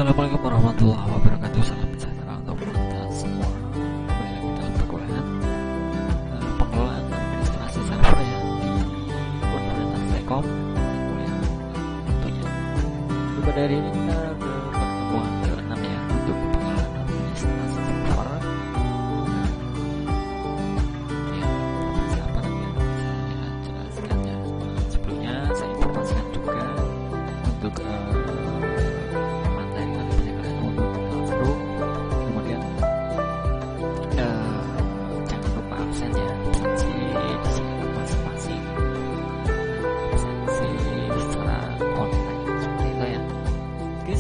Assalamualaikum warahmatullahi wabarakatuh. Salam sejahtera untuk kita semua. Kembali lagi dalam perkuliahan pengelolaan administrasi server ya di Universitas Telkom. Kuliah tentunya. Pada hari ini kita ke pertemuan ke-6 ya untuk pengelolaan administrasi server. Ya, apa nanti saya jelaskan ya. Sebelumnya saya informasikan juga untuk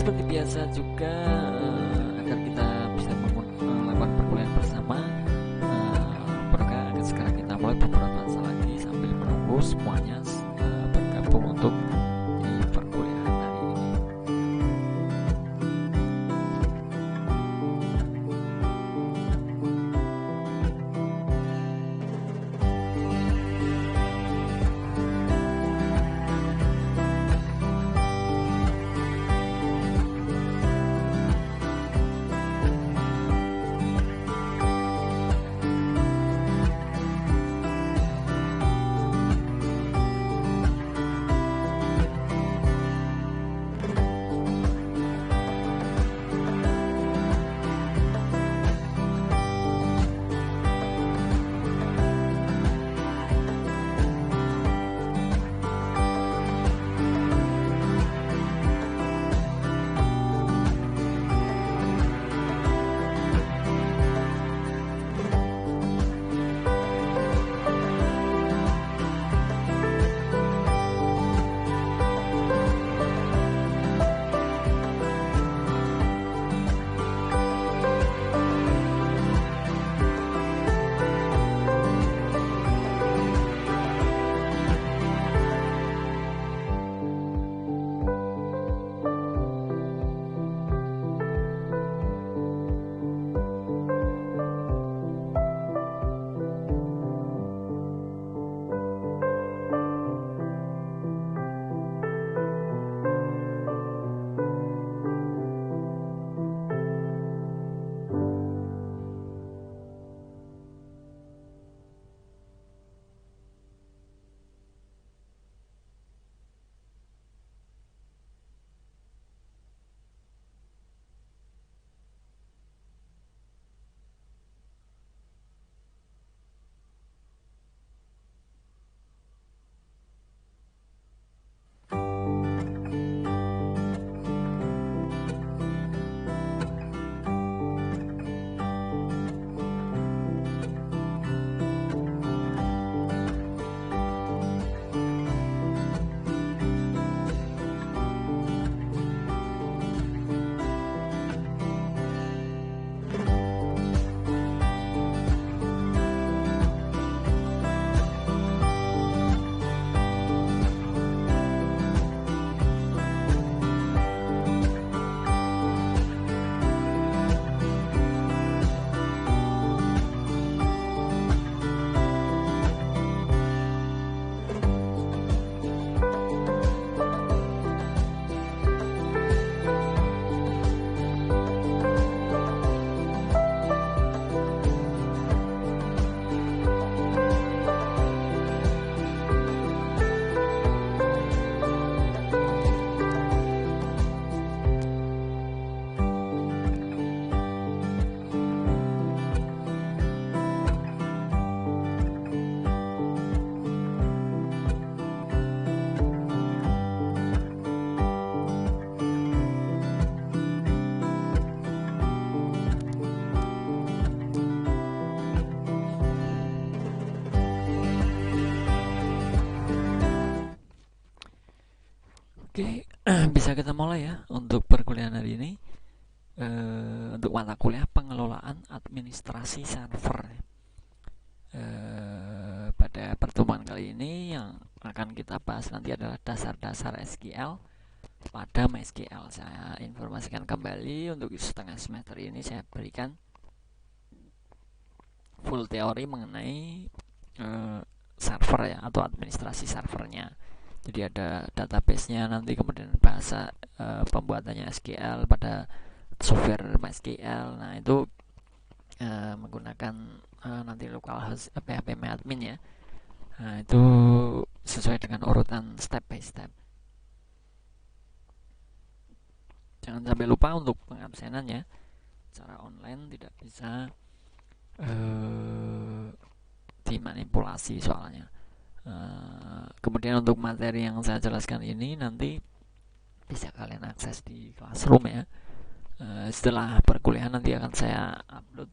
seperti biasa juga agar kita bisa melakukan perkuliahan bersama. Apakah sekarang kita mulai beberapa saat lagi sambil menunggu semuanya bergabung untuk di perkuliahan hari ini. Oke, bisa kita mulai ya untuk perkuliahan hari ini. Untuk mata kuliah pengelolaan administrasi server. Pada pertemuan kali ini yang akan kita bahas nanti adalah dasar-dasar SQL pada MySQL. Saya informasikan kembali untuk setengah semester ini saya berikan full teori mengenai server ya, atau administrasi servernya. Jadi ada database-nya, nanti kemudian bahasa pembuatannya SQL pada software MySQL. Nah itu menggunakan nanti localhost phpMyAdmin ya. Nah itu sesuai dengan urutan step by step. Jangan sampai lupa untuk pengabsenan ya. Secara online tidak bisa dimanipulasi soalnya. Kemudian untuk materi yang saya jelaskan ini nanti bisa kalian akses di Classroom ya. Setelah perkuliahan nanti akan saya upload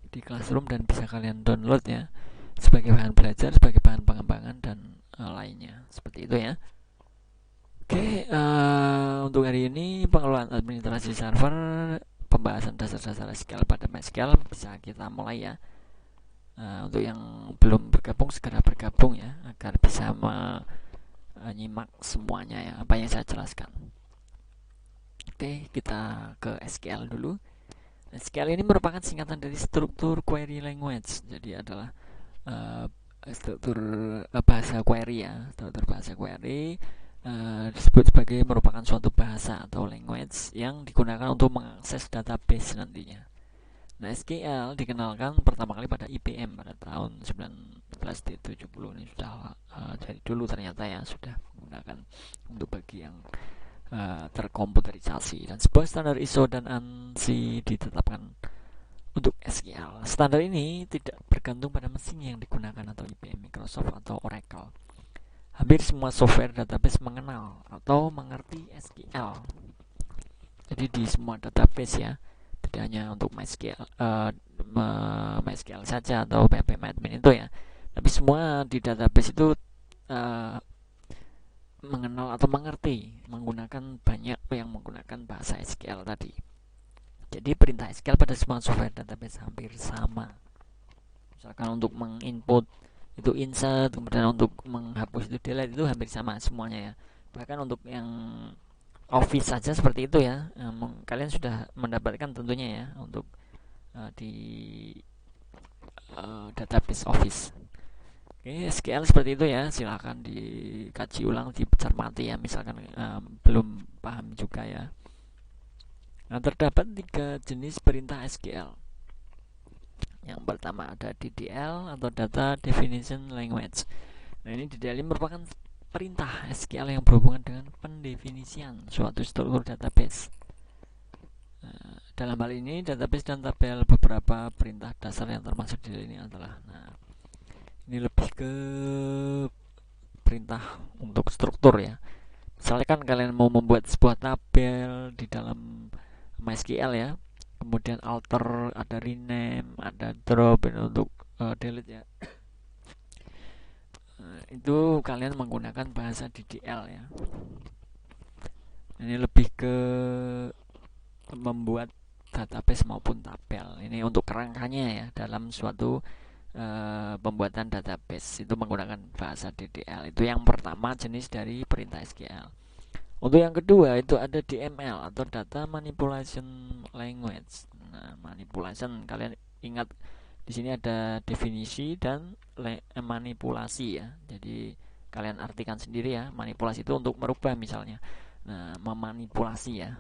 di Classroom dan bisa kalian download ya, sebagai bahan belajar, sebagai bahan pengembangan dan lainnya, seperti itu ya. Oke, untuk hari ini pengelolaan administrasi server, pembahasan dasar-dasar SQL pada MySQL bisa kita mulai ya. Untuk yang belum bergabung segera bergabung ya, agar bisa menyimak semuanya ya, apa yang saya jelaskan. Oke, kita ke SQL dulu. SQL ini merupakan singkatan dari struktur query language. Jadi adalah struktur bahasa query ya. Struktur bahasa query disebut sebagai merupakan suatu bahasa atau language yang digunakan untuk mengakses database nantinya. Nah, SQL dikenalkan pertama kali pada IBM pada tahun 1970. Ini sudah dari dulu ternyata ya sudah menggunakan untuk bagi yang terkomputerisasi, dan sebuah standar ISO dan ANSI ditetapkan untuk SQL. Standar ini tidak bergantung pada mesin yang digunakan atau IBM, Microsoft atau Oracle. Hampir semua software database mengenal atau mengerti SQL. Jadi di semua database ya, tidak hanya untuk MySQL, MySQL saja atau phpMyAdmin itu ya, tapi semua di database itu mengenal atau mengerti, menggunakan banyak yang menggunakan bahasa SQL tadi. Jadi perintah SQL pada semua software database hampir sama. Misalkan untuk menginput itu insert, kemudian untuk menghapus itu delete, itu hampir sama semuanya ya. Bahkan untuk yang Office saja seperti itu ya. Kalian sudah mendapatkan tentunya ya untuk di database Office. Oke, SQL seperti itu ya. Silahkan dikaji ulang, dicermati ya. Misalkan belum paham juga ya. Nah, terdapat 3 jenis perintah SQL. Yang pertama ada DDL atau Data Definition Language. Nah, ini DDL ini merupakan perintah SQL yang berhubungan dengan pendefinisian suatu struktur database. Dalam hal ini database dan tabel, beberapa perintah dasar yang termasuk di ini adalah, ini lebih ke perintah untuk struktur ya. Misalnya kan kalian mau membuat sebuah tabel di dalam MySQL ya, kemudian alter, ada rename, ada drop, ini untuk delete ya. Itu kalian menggunakan bahasa DDL ya. Ini lebih ke membuat database maupun tabel. Ini untuk kerangkanya ya dalam suatu pembuatan database itu menggunakan bahasa DDL. Itu yang pertama jenis dari perintah SQL. Untuk yang kedua itu ada DML atau Data Manipulation Language. Nah, manipulation kalian ingat di sini ada definisi dan manipulasi ya. Jadi kalian artikan sendiri ya. Manipulasi itu untuk merubah misalnya. Nah, memanipulasi ya.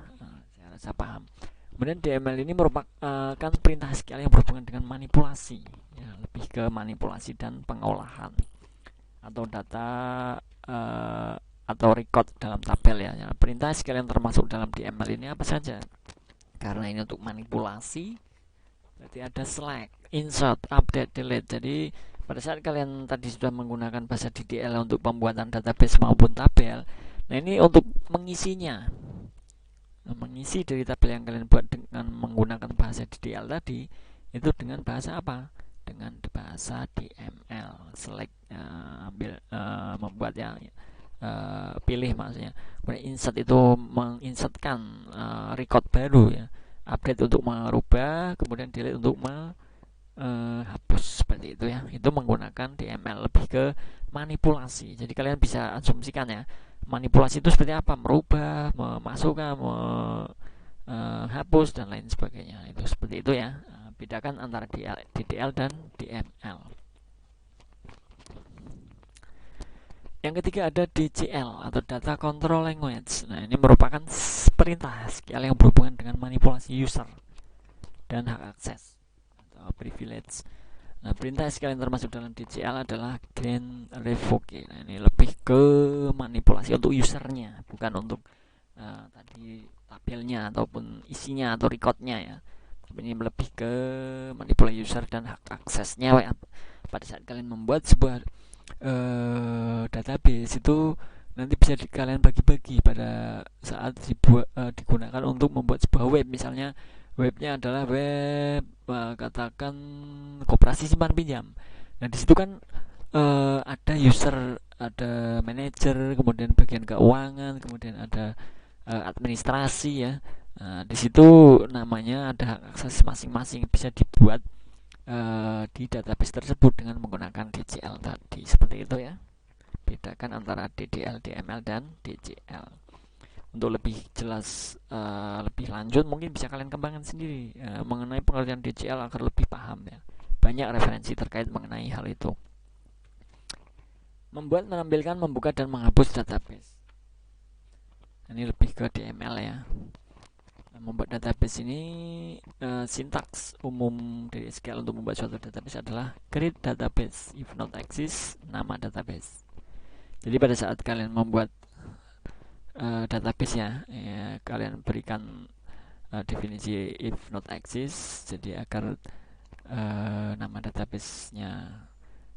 Saya rasa paham. Kemudian DML ini merupakan perintah SQL yang berhubungan dengan manipulasi ya, lebih ke manipulasi dan pengolahan atau data atau record dalam tabel ya. Perintah SQL yang termasuk dalam DML ini apa saja? Karena ini untuk manipulasi, berarti ada select, insert, update, delete. Jadi pada saat kalian tadi sudah menggunakan bahasa DDL untuk pembuatan database maupun tabel, nah ini untuk mengisinya, mengisi dari tabel yang kalian buat dengan menggunakan bahasa DDL tadi, itu dengan bahasa apa? Dengan bahasa DML. Select, membuat ya, pilih maksudnya. Kemudian insert itu menginsertkan record baru ya. Update untuk merubah, kemudian delete untuk hapus, seperti itu ya. Itu menggunakan DML, lebih ke manipulasi. Jadi kalian bisa asumsikan ya, manipulasi itu seperti apa, merubah, memasukkan, hapus dan lain sebagainya. Itu seperti itu ya. Bedakan antara DDL dan DML. Yang ketiga ada DCL atau Data Control Language. Nah, ini merupakan perintah SQL yang berhubungan dengan manipulasi user dan hak akses atau privilege. Nah, perintah SQL yang termasuk dalam DCL adalah grant revoke. Nah, ini lebih ke manipulasi untuk usernya, bukan untuk tadi tabelnya ataupun isinya atau recordnya ya. Tapi ini lebih ke manipulasi user dan hak aksesnya ya. Pada saat kalian membuat sebuah database itu nanti bisa kalian bagi-bagi pada saat digunakan untuk membuat sebuah web. Misalnya webnya adalah web katakan koperasi simpan pinjam. Nah, di situ kan ada user, ada manajer, kemudian bagian keuangan, kemudian ada administrasi ya. Nah, di situ namanya ada hak akses masing-masing bisa dibuat di database tersebut dengan menggunakan DCL tadi. Seperti itu ya. Bedakan antara DDL, DML dan DCL. Untuk lebih jelas, lebih lanjut mungkin bisa kalian kembangkan sendiri mengenai pengertian DCL agar lebih paham ya. Banyak referensi terkait mengenai hal itu. Membuat, menampilkan, membuka dan menghapus database. Ini lebih ke DML ya. Membuat database ini sintaks umum dari SQL untuk membuat suatu database adalah create database, if not exist, nama database. Jadi pada saat kalian membuat database ya, kalian berikan definisi if not exist, jadi agar nama database-nya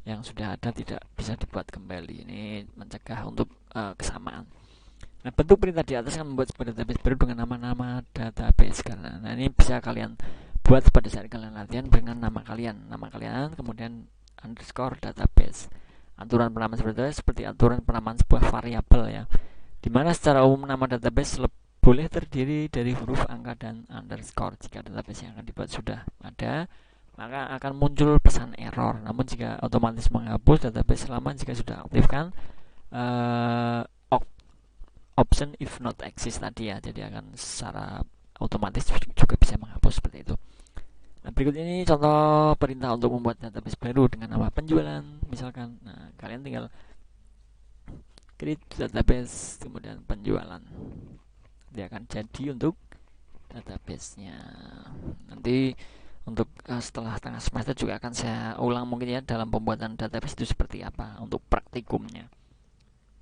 yang sudah ada tidak bisa dibuat kembali. Ini mencegah untuk kesamaan. Nah, bentuk perintah di atas akan membuat sebuah database baru dengan nama-nama database. Karena ini bisa kalian buat pada saat kalian latihan dengan nama kalian, kemudian underscore database. Aturan penamaan seperti aturan penamaan sebuah variabel ya, dimana secara umum nama database boleh terdiri dari huruf, angka, dan underscore. Jika database yang akan dibuat sudah ada, maka akan muncul pesan error. Namun jika otomatis menghapus database selama jika sudah aktifkan option if not exist tadi ya, jadi akan secara otomatis juga bisa menghapus seperti itu. Nah, berikut ini contoh perintah untuk membuat database baru dengan nama penjualan misalkan. Nah, kalian tinggal create database kemudian penjualan, dia akan jadi untuk database-nya. Nanti untuk setelah tengah semester juga akan saya ulang mungkin ya dalam pembuatan database itu seperti apa untuk praktikumnya.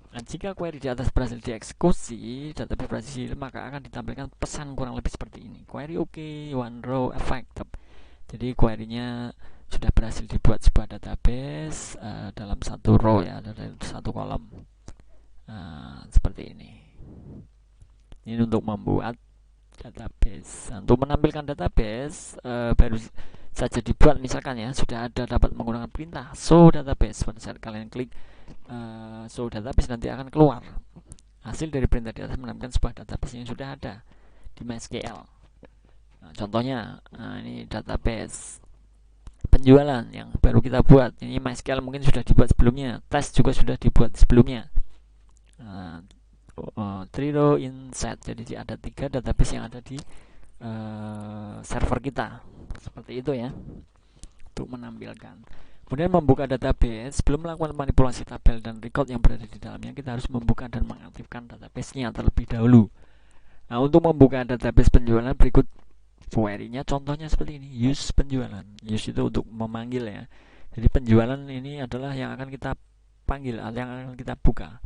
Nah, jika query di atas berhasil dieksekusi, database berhasil, maka akan ditampilkan pesan kurang lebih seperti ini. Query OK, one row effective. Jadi query-nya sudah berhasil dibuat sebuah database dalam satu row ya, dalam satu kolom. Seperti ini. Ini untuk membuat database. Untuk menampilkan database baru saja dibuat misalkan ya, sudah ada dapat menggunakan perintah show database. Pada saat kalian klik show database nanti akan keluar hasil dari perintah di atas menampilkan sebuah database yang sudah ada di MySQL. Nah, contohnya ini database penjualan yang baru kita buat. Ini MySQL mungkin sudah dibuat sebelumnya, tes juga sudah dibuat sebelumnya. 3 row inside, jadi ada 3 database yang ada di server kita. Seperti itu ya untuk menampilkan. Kemudian membuka database, sebelum melakukan manipulasi tabel dan record yang berada di dalamnya, kita harus membuka dan mengaktifkan database-nya terlebih dahulu. Nah, untuk membuka database penjualan berikut query-nya, contohnya seperti ini, use penjualan. Use itu untuk memanggil ya. Jadi penjualan ini adalah yang akan kita panggil, yang akan kita buka.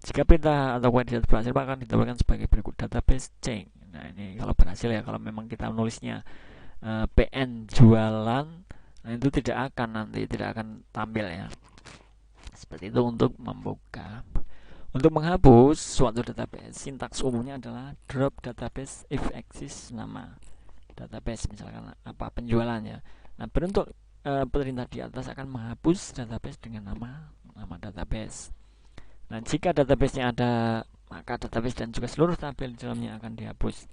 Jika perintah atau query berhasil, maka akan ditampilkan sebagai berikut database change. Nah, ini kalau berhasil ya, kalau memang kita menulisnya PN jualan, nah itu tidak akan tampil ya. Seperti itu untuk membuka. Untuk menghapus suatu database, sintaks umumnya adalah drop database if exist nama database, misalkan apa penjualannya. Nah, bentuk perintah di atas akan menghapus database dengan nama database. Nah, jika database-nya ada, maka database dan juga seluruh tabel di dalamnya akan dihapus.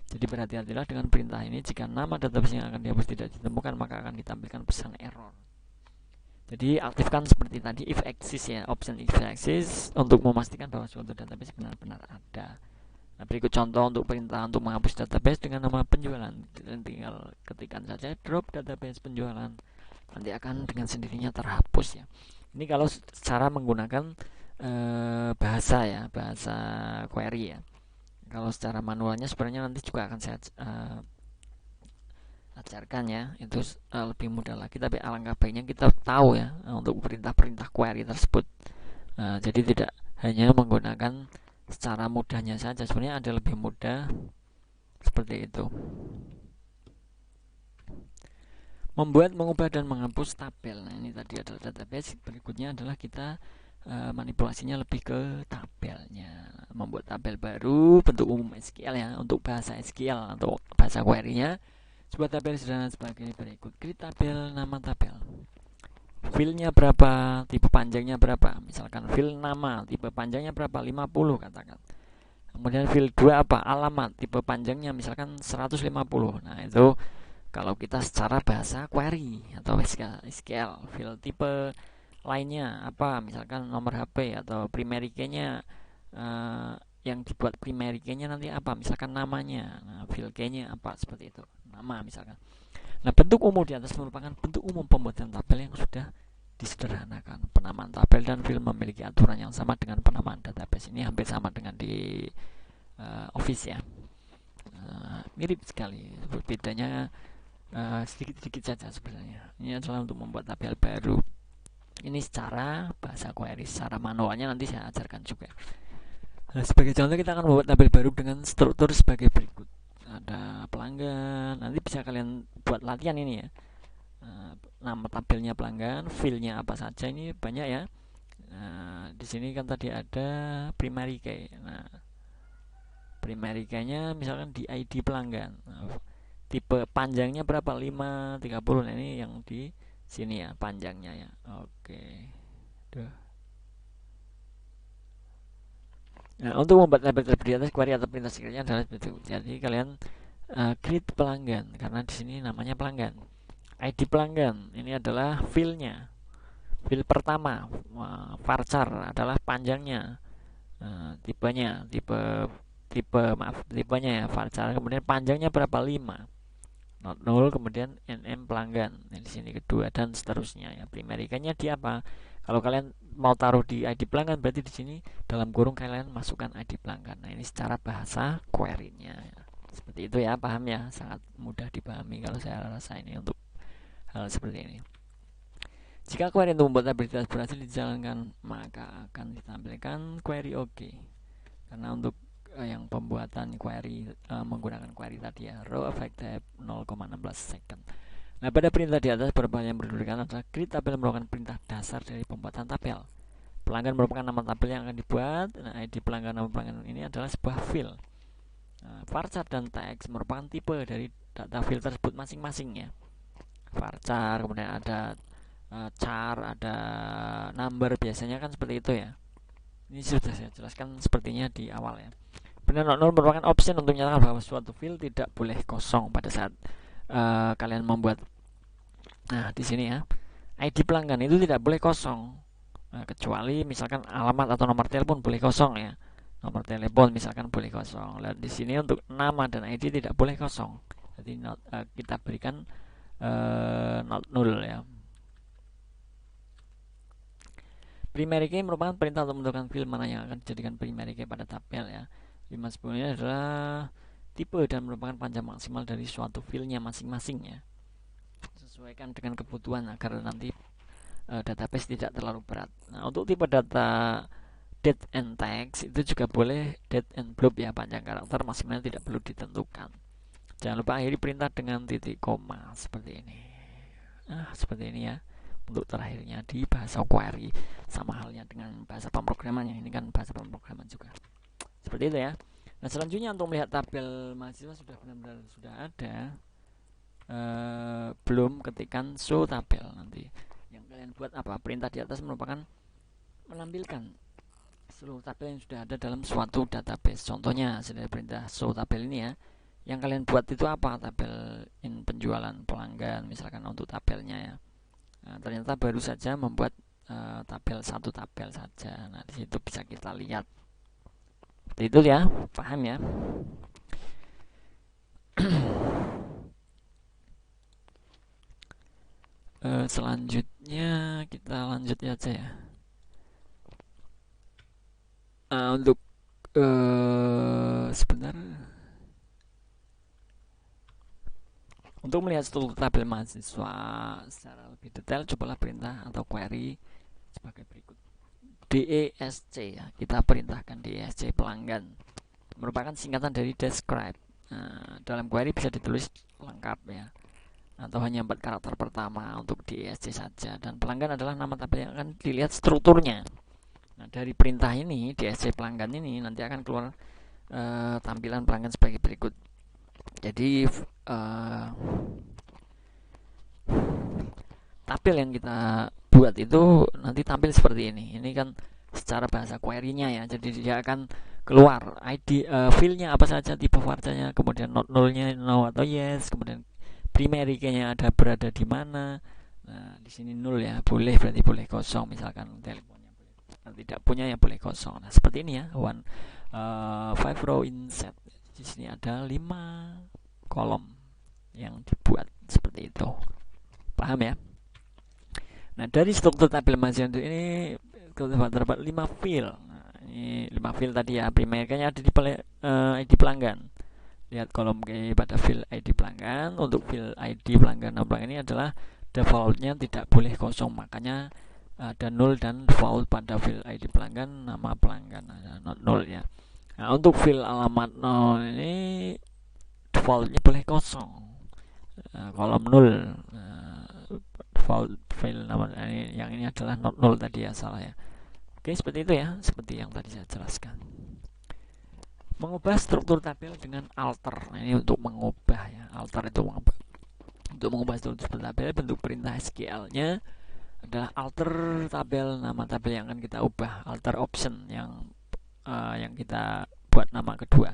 Jadi berhati-hatilah dengan perintah ini. Jika nama database yang akan dihapus tidak ditemukan, maka akan ditampilkan pesan error. Jadi aktifkan seperti tadi if exist ya, option if exist untuk memastikan bahwa suatu database benar-benar ada. Nah, berikut contoh untuk perintah untuk menghapus database dengan nama penjualan. Tinggal ketikkan saja drop database penjualan, nanti akan dengan sendirinya terhapus ya. Ini kalau cara menggunakan bahasa ya, bahasa query ya. Kalau secara manualnya sebenarnya nanti juga akan saya ajarkan ya, itu lebih mudah lagi, tapi alangkah baiknya kita tahu ya untuk perintah-perintah query tersebut. Jadi tidak hanya menggunakan secara mudahnya saja, sebenarnya ada lebih mudah seperti itu. Membuat, mengubah, dan menghapus tabel. Nah, ini tadi adalah database. Berikutnya adalah kita manipulasinya lebih ke tabelnya. Membuat tabel baru bentuk umum SQL ya, untuk bahasa SQL atau bahasa query-nya. Sebuah tabel sederhana sebagai berikut. Create tabel, nama tabel. Filenya berapa, tipe panjangnya berapa. Misalkan fil nama, tipe panjangnya berapa, 50 katakan. Kemudian fil 2 apa, alamat, tipe panjangnya misalkan 150. Nah, itu kalau kita secara bahasa query atau SQL. Fil tipe lainnya apa, misalkan nomor HP atau primary key-nya, yang dibuat primary key-nya nanti apa, misalkan namanya. Nah, fil key-nya apa, seperti itu, nama misalkan. Nah, bentuk umum di atas merupakan bentuk umum pembuatan tabel yang sudah disederhanakan. Penamaan tabel dan fil memiliki aturan yang sama dengan penamaan database. Ini hampir sama dengan di Office ya. Mirip sekali, bedanya sedikit-sedikit saja sebenarnya. Ini adalah untuk membuat tabel baru. Ini secara bahasa query, secara manualnya nanti saya ajarkan juga. Nah, sebagai contoh kita akan membuat tabel baru dengan struktur sebagai berikut. Ada pelanggan, nanti bisa kalian buat latihan ini ya. Nama tabelnya pelanggan, filenya apa saja, ini banyak ya. Nah, di sini kan tadi ada primary key. Nah, primary key-nya misalkan di ID pelanggan. Nah, tipe panjangnya berapa, 5, 30. Nah, ini yang di sini ya, panjangnya ya. Oke. Duh. Nah, untuk membuat tabel di atas, query atau perintah secretnya adalah seperti itu. Jadi kalian create pelanggan, karena di sini namanya pelanggan. ID pelanggan, ini adalah filenya. Fil pertama, varchar adalah panjangnya. Tipenya, tipenya ya, varchar. Kemudian panjangnya berapa, 5. Not null, kemudian nm pelanggan. Nah, di sini kedua dan seterusnya ya. Primary key-nya di apa? Kalau kalian mau taruh di ID pelanggan, berarti di sini dalam kurung kalian masukkan ID pelanggan. Nah, ini secara bahasa query-nya ya. Seperti itu ya, paham ya? Sangat mudah dipahami kalau saya rasa ini untuk hal seperti ini. Jika query untuk membuat tabel berhasil dijalankan, maka akan ditampilkan query OK. Karena untuk yang pembuatan query menggunakan query tadi ya, row effective 0,16 second. Nah, pada perintah di atas beberapa yang berdasarkan adalah create tabel merupakan perintah dasar dari pembuatan tabel. Pelanggan merupakan nama tabel yang akan dibuat. Nah, ID pelanggan, nama pelanggan ini adalah sebuah fil. Varchar dan teks merupakan tipe dari data fil tersebut masing-masing ya. Varchar, kemudian ada char, ada number, biasanya kan seperti itu ya. Ini sudah saya jelaskan sepertinya di awal ya. Benar not null merupakan option untuk menyatakan bahwa suatu fil tidak boleh kosong pada saat kalian membuat. Nah, di sini ya, ID pelanggan itu tidak boleh kosong, kecuali misalkan alamat atau nomor telepon boleh kosong ya. Nomor telepon misalkan boleh kosong. Dan di sini untuk nama dan ID tidak boleh kosong. Jadi kita berikan not null ya. Primary key merupakan perintah untuk menentukan fil mana yang akan dijadikan primary key pada tabel ya. 510 ini adalah tipe dan merupakan panjang maksimal dari suatu filenya masing-masing ya. Sesuaikan dengan kebutuhan agar nanti database tidak terlalu berat. Nah, untuk tipe data date and text itu juga boleh date and blob ya, panjang karakter maksimalnya tidak perlu ditentukan. Jangan lupa akhiri perintah dengan titik koma seperti ini. Seperti ini ya. Untuk terakhirnya di bahasa query, sama halnya dengan bahasa pemrograman ya. Ini kan bahasa pemrograman juga. Seperti itu ya. Nah, selanjutnya untuk melihat tabel mahasiswa sudah benar-benar sudah ada, belum ketikan show tabel. Nanti yang kalian buat apa? Perintah di atas merupakan menampilkan seluruh tabel yang sudah ada dalam suatu database. Contohnya dari perintah show tabel ini ya. Yang kalian buat itu apa? Tabel in penjualan pelanggan misalkan untuk tabelnya ya. Nah, ternyata baru saja membuat tabel satu tabel saja. Nah, di situ bisa kita lihat. Seperti itu ya, paham ya? Selanjutnya kita lanjut aja ya. Untuk sebentar, untuk melihat struktur tabel mahasiswa secara lebih detail, cobalah perintah atau query sebagai berikut. DESC ya, kita perintahkan DESC pelanggan, merupakan singkatan dari describe. Dalam query bisa ditulis lengkap ya, atau hanya 4 karakter pertama untuk DESC saja, dan pelanggan adalah nama tabel yang akan dilihat strukturnya. Nah, dari perintah ini DSC pelanggan ini nanti akan keluar tampilan pelanggan sebagai berikut. Jadi tabel yang kita buat itu nanti tampil seperti ini. Ini kan secara bahasa query-nya ya. Jadi dia akan keluar ID field-nya apa saja, tipe varchanya, kemudian not null-nya no atau yes, kemudian primary key-nya ada berada di mana. Nah, di sini null ya, boleh, berarti boleh kosong, misalkan teleponnya boleh. Nah, tidak punya ya boleh kosong. Nah, seperti ini ya. Five row insert. Di sini ada 5 kolom yang dibuat seperti itu. Paham ya? Nah, dari struktur tabel mahasiswa ini terdapat 5 field. Nah, ini 5 field tadi ya. Primernya ada di ID pelanggan. Lihat kolom key pada field ID pelanggan. Untuk field ID pelanggan ini adalah defaultnya tidak boleh kosong, makanya ada null dan default pada field ID pelanggan, nama pelanggan not null ya. Nah, untuk field alamat ini defaultnya boleh kosong, kolom null. Default file nama yang ini adalah not null tadi ya, salah ya. Oke, seperti itu ya, seperti yang tadi saya jelaskan. Mengubah struktur tabel dengan alter. Nah, ini untuk mengubah ya, alter itu mengubah. Untuk mengubah struktur tabel, bentuk perintah SQL-nya adalah alter tabel, nama tabel yang akan kita ubah, alter option yang kita buat nama kedua.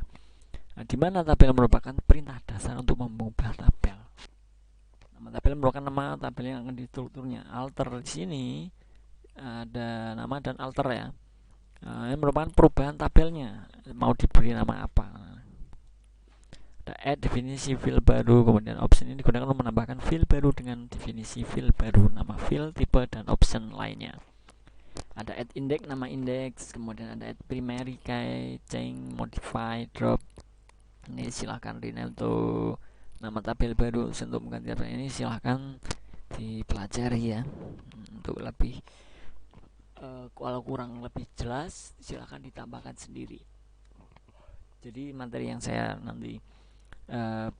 Nah, di mana tabel merupakan perintah dasar untuk mengubah tabel. Nama tabel merupakan nama tabel yang akan distrukturnya. Alter di sini ada nama dan alter ya. Ini merupakan perubahan tabelnya, mau diberi nama apa. Ada add definisi field baru, kemudian option ini digunakan untuk menambahkan field baru dengan definisi field baru, nama field, tipe, dan option lainnya. Ada add index, nama index, kemudian ada add primary key, change, modify, drop. Ini silahkan rename to nama tabel baru. Untuk mengganti tabel ini silahkan dipelajari ya, untuk lebih kalau kurang lebih jelas silahkan ditambahkan sendiri. Jadi materi yang saya nanti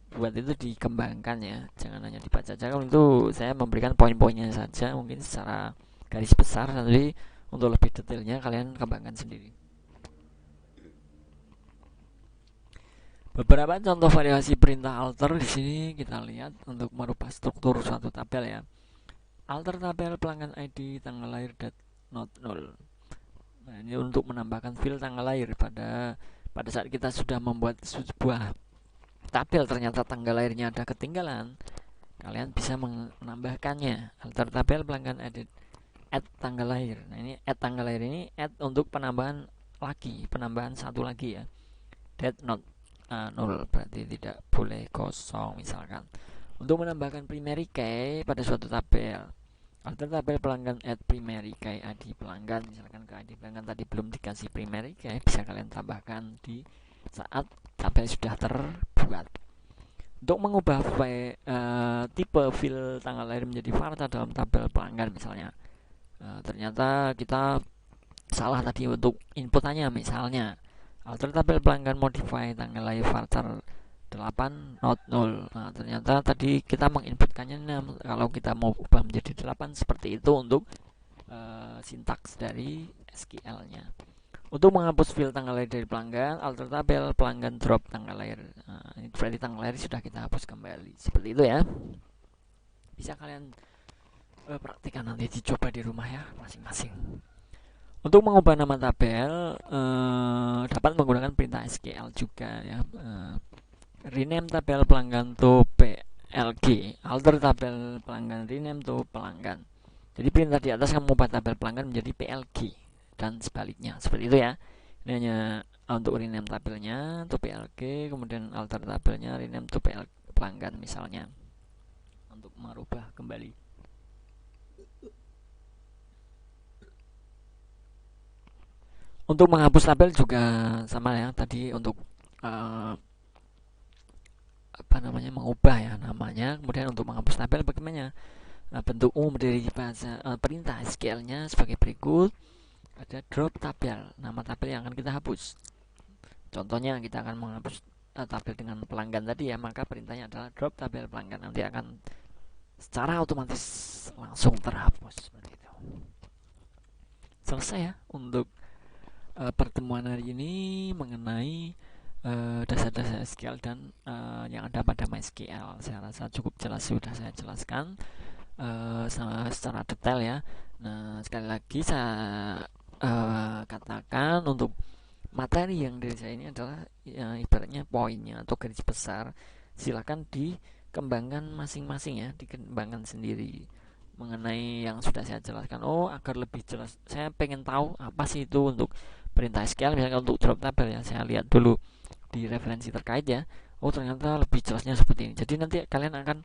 buat itu dikembangkan ya, jangan hanya dibaca saja. Kalau itu saya memberikan poin-poinnya saja, mungkin secara garis besar, nanti untuk lebih detailnya kalian kembangkan sendiri. Beberapa contoh variasi perintah alter di sini kita lihat untuk merubah struktur suatu tabel ya. Alter tabel pelanggan ID, tanggal lahir, date not null. Nah, ini untuk menambahkan field tanggal lahir pada saat kita sudah membuat sebuah tabel ternyata tanggal lahirnya ada ketinggalan, kalian bisa menambahkannya. Alter tabel pelanggan edit add tanggal lahir. Nah, ini add tanggal lahir ini add untuk penambahan satu lagi ya. Date not null, berarti tidak boleh kosong misalkan. Untuk menambahkan primary key pada suatu tabel, alter tabel pelanggan add primary key ID pelanggan, misalkan ke ID pelanggan tadi belum dikasih primary key, bisa kalian tambahkan di saat tabel sudah terbuat. Untuk mengubah tipe field tanggal lahir menjadi varchar dalam tabel pelanggan misalnya, ternyata kita salah tadi untuk inputannya, misalnya alter tabel pelanggan modify tanggal lahir varchar 8 not null. Nah, ternyata tadi kita menginputkannya kalau kita mau ubah menjadi 8 seperti itu untuk sintaks dari SQL-nya. Untuk menghapus field tanggal lahir dari pelanggan, alter tabel pelanggan drop tanggal lahir. Nah, ini berarti tanggal lahir sudah kita hapus kembali. Seperti itu ya. Bisa kalian praktikkan nanti, dicoba di rumah ya masing-masing. Untuk mengubah nama tabel dapat menggunakan perintah SQL juga ya. Rename tabel pelanggan to PLG, alter tabel pelanggan rename to pelanggan. Jadi perintah di atas akan mengubah tabel pelanggan menjadi PLG dan sebaliknya, seperti itu ya. Ini hanya untuk rename tabelnya to PLG, kemudian alter tabelnya rename to pelanggan misalnya, untuk merubah kembali. Untuk menghapus tabel juga sama ya, tadi untuk uh, apa namanya, mengubah ya namanya. Kemudian untuk menghapus tabel bagaimana? Bentuk umum dari bahasa perintah SQL-nya sebagai berikut. Ada drop tabel, nama tabel yang akan kita hapus. Contohnya kita akan menghapus tabel dengan pelanggan tadi ya, maka perintahnya adalah drop tabel pelanggan. Nanti akan secara otomatis langsung terhapus seperti itu. Selesai ya untuk pertemuan hari ini mengenai dasar-dasar SQL dan yang ada pada MySQL. Saya rasa cukup jelas, sudah saya jelaskan secara detail ya. Nah, sekali lagi saya katakan untuk materi yang dari saya ini adalah ya, ibaratnya poinnya atau garis besar, silakan dikembangkan masing-masing ya, dikembangkan sendiri mengenai yang sudah saya jelaskan. Agar lebih jelas, saya pengen tahu apa sih itu untuk perintah SQL, misalkan untuk drop tabel ya, saya lihat dulu di referensi terkait ya. Ternyata lebih jelasnya seperti ini. Jadi nanti kalian akan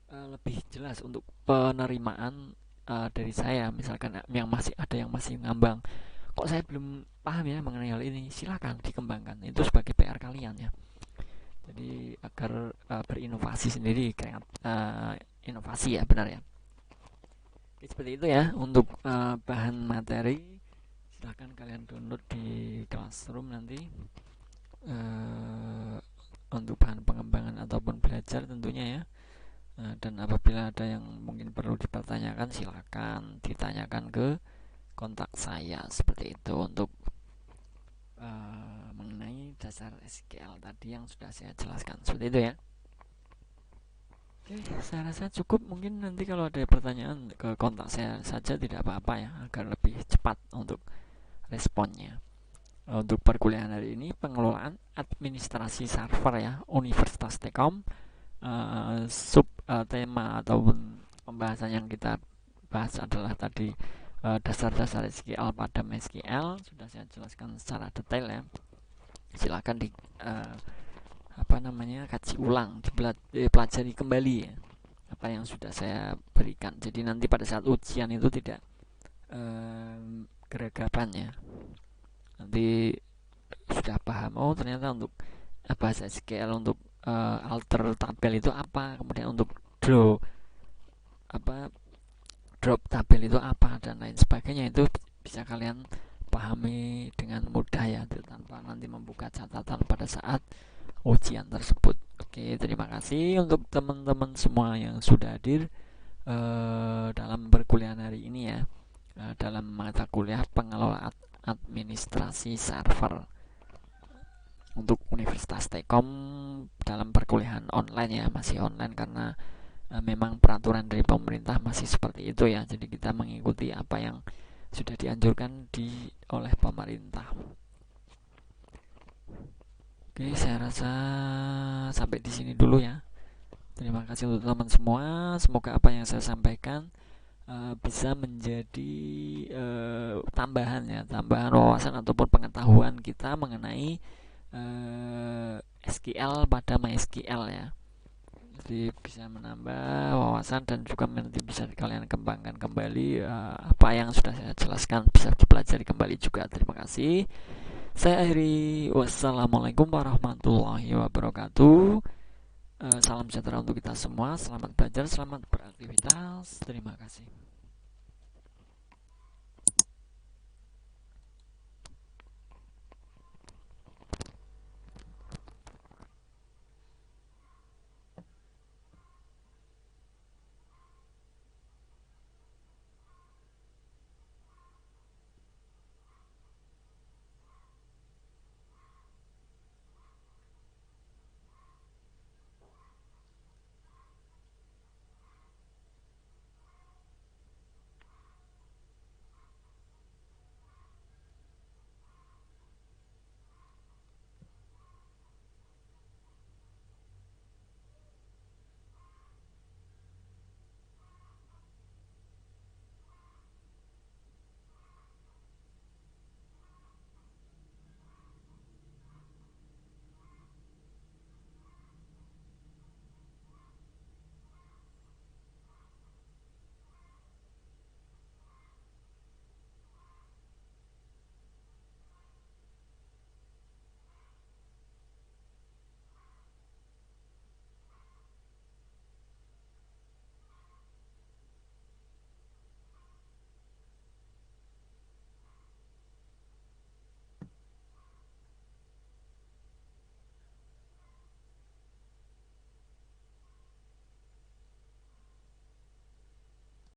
lebih jelas untuk penerimaan dari saya. Misalkan yang masih ada yang masih ngambang, kok saya belum paham ya mengenai hal ini, silakan dikembangkan, itu sebagai PR kalian ya. Jadi agar berinovasi sendiri, inovasi ya, benar ya. Oke, seperti itu ya untuk bahan materi. Silahkan kalian download di Classroom nanti untuk bahan pengembangan ataupun belajar tentunya ya. Dan apabila ada yang mungkin perlu dipertanyakan, silakan ditanyakan ke kontak saya seperti itu untuk mengenai dasar SQL tadi yang sudah saya jelaskan seperti itu ya. Oke, saya rasa cukup. Mungkin nanti kalau ada pertanyaan ke kontak saya saja, tidak apa-apa ya, agar lebih cepat untuk responnya. Untuk perkuliahan hari ini, pengelolaan administrasi server ya, Universitas Telkom, sub tema ataupun pembahasan yang kita bahas adalah tadi dasar-dasar SQL pada MySQL, sudah saya jelaskan secara detail ya. Silakan kaji ulang, dipelajari kembali ya, apa yang sudah saya berikan. Jadi nanti pada saat ujian itu tidak geragapan ya. Nanti sudah paham, ternyata untuk bahasa SQL untuk alter tabel itu apa, kemudian untuk drop tabel itu apa, dan lain sebagainya. Itu bisa kalian pahami dengan mudah ya, tanpa nanti membuka catatan pada saat ujian tersebut. Oke, terima kasih untuk teman-teman semua yang sudah hadir dalam perkuliahan hari ini ya, dalam mata kuliah pengelolaan administrasi server untuk Universitas Telkom dalam perkuliahan online ya, masih online karena memang peraturan dari pemerintah masih seperti itu ya. Jadi kita mengikuti apa yang sudah dianjurkan oleh pemerintah. Oke, saya rasa sampai di sini dulu ya. Terima kasih untuk teman semua. Semoga apa yang saya sampaikan bisa menjadi tambahan wawasan ataupun pengetahuan kita mengenai SQL pada MySQL ya. Jadi bisa menambah wawasan dan juga nanti bisa kalian kembangkan kembali apa yang sudah saya jelaskan, bisa dipelajari kembali juga. Terima kasih. Saya akhiri, wassalamualaikum warahmatullahi wabarakatuh. Salam sejahtera untuk kita semua. Selamat belajar, selamat beraktivitas. Terima kasih.